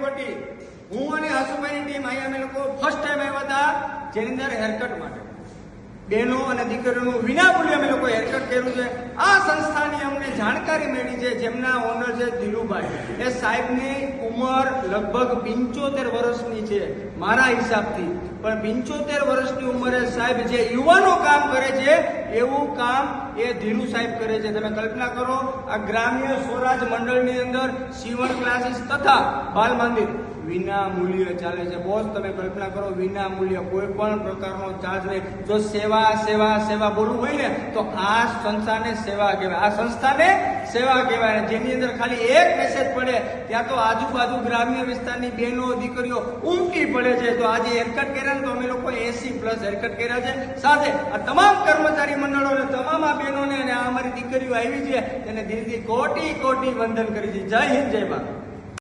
વટી હું અને હાસુભાઈની ટીમ અહીંયા અમે લોકો ફર્સ્ટ ટાઈમ આવ્યા હતા, જેની અંદર હેરકટ માટે બહેનો અને દીકરીઓનું વિનામૂલ્યે અમે લોકો હેરકટ કર્યું છે. આ સંસ્થાની અમને જાણકારી મળી છે, જેમના ઓનર છે ધીરુભાઈ. એ સાહેબની ઉંમર લગભગ 75 વર્ષની છે મારા હિસાબથી, પણ 75 વર્ષની ઉંમરે સાહેબ જે યુવાનો કામ કરે છે એવું કામ એ ધીરુ સાહેબ કરે છે. તમે કલ્પના કરો, આ ગ્રામ્ય સ્વરાજ મંડળની અંદર સીવણ ક્લાસીસ તથા બાલ મંદિર વિના મૂલ્ય ચાલે છે. બોસ તમે કલ્પના કરો, વિના મૂલ્ય, કોઈ પણ પ્રકારનો ચાર્જ નહીં. જો સેવા સેવા સેવા બોલવું હોય ને તો આ સંસ્થાને સેવા કહેવાય, આ સંસ્થાને સેવા કહેવાય. જેની અંદર ખાલી એક મેસેજ પડે ત્યાં તો આજુબાજુ ગ્રામ્ય વિસ્તારની બહેનો દીકરીઓ ઉમટી પડે છે. તો આજે હેરકટ કર્યા ને તો અમે લોકો 80+ હેરકટ કર્યા છે. સાથે આ તમામ કર્મચારી મંડળોને, તમામ આ બહેનોને અને આ અમારી દીકરીઓ આવી છે તેને દિલથી કોટી કોટી વંદન કરી છે. જય હિન્દ, જય ભારત.